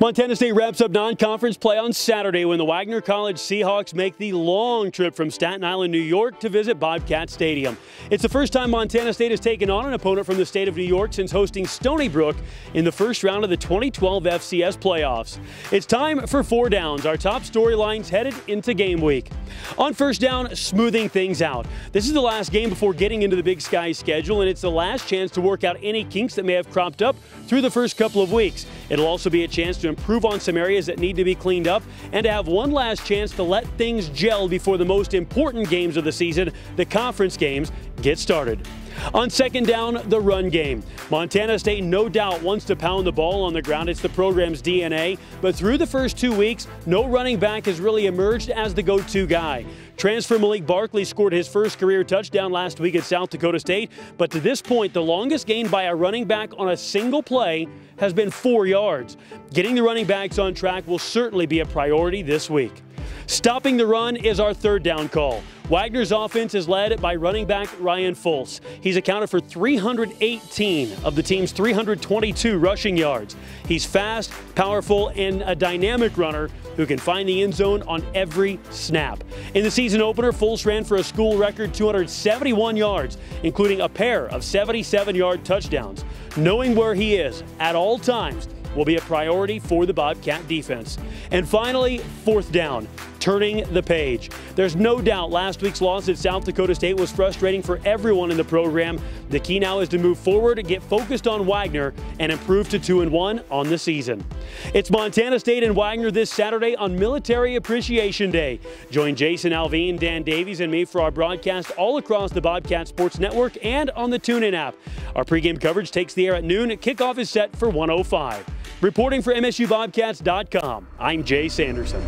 Montana State wraps up non-conference play on Saturday when the Wagner College Seahawks make the long trip from Staten Island, New York to visit Bobcat Stadium. It's the first time Montana State has taken on an opponent from the state of New York since hosting Stony Brook in the first round of the 2012 FCS playoffs. It's time for 4 downs, our top storylines headed into game week. On first down, smoothing things out. This is the last game before getting into the Big Sky schedule, and it's the last chance to work out any kinks that may have cropped up through the first couple of weeks. It'll also be a chance to improve on some areas that need to be cleaned up and to have one last chance to let things gel before the most important games of the season, the conference games, get started. On second down, the run game. Montana State no doubt wants to pound the ball on the ground. It's the program's DNA. But through the first 2 weeks, no running back has really emerged as the go-to guy. Transfer Malik Barkley scored his first career touchdown last week at South Dakota State. But to this point, the longest gain by a running back on a single play has been 4 yards. Getting the running backs on track will certainly be a priority this week. Stopping the run is our third down call. Wagner's offense is led by running back Ryan Fultz. He's accounted for 318 of the team's 322 rushing yards. He's fast, powerful, and a dynamic runner who can find the end zone on every snap. In the season opener, Fultz ran for a school record 271 yards, including a pair of 77-yard touchdowns. Knowing where he is at all times will be a priority for the Bobcat defense. And finally, fourth down, turning the page. There's no doubt last week's loss at South Dakota State was frustrating for everyone in the program. The key now is to move forward and get focused on Wagner and improve to 2-1 on the season. It's Montana State and Wagner this Saturday on Military Appreciation Day. Join Jason Alvin, Dan Davies, and me for our broadcast all across the Bobcat Sports Network and on the TuneIn app. Our pregame coverage takes the air at noon. Kickoff is set for 1:05. Reporting for MSUBobcats.com, I'm Jay Sanderson.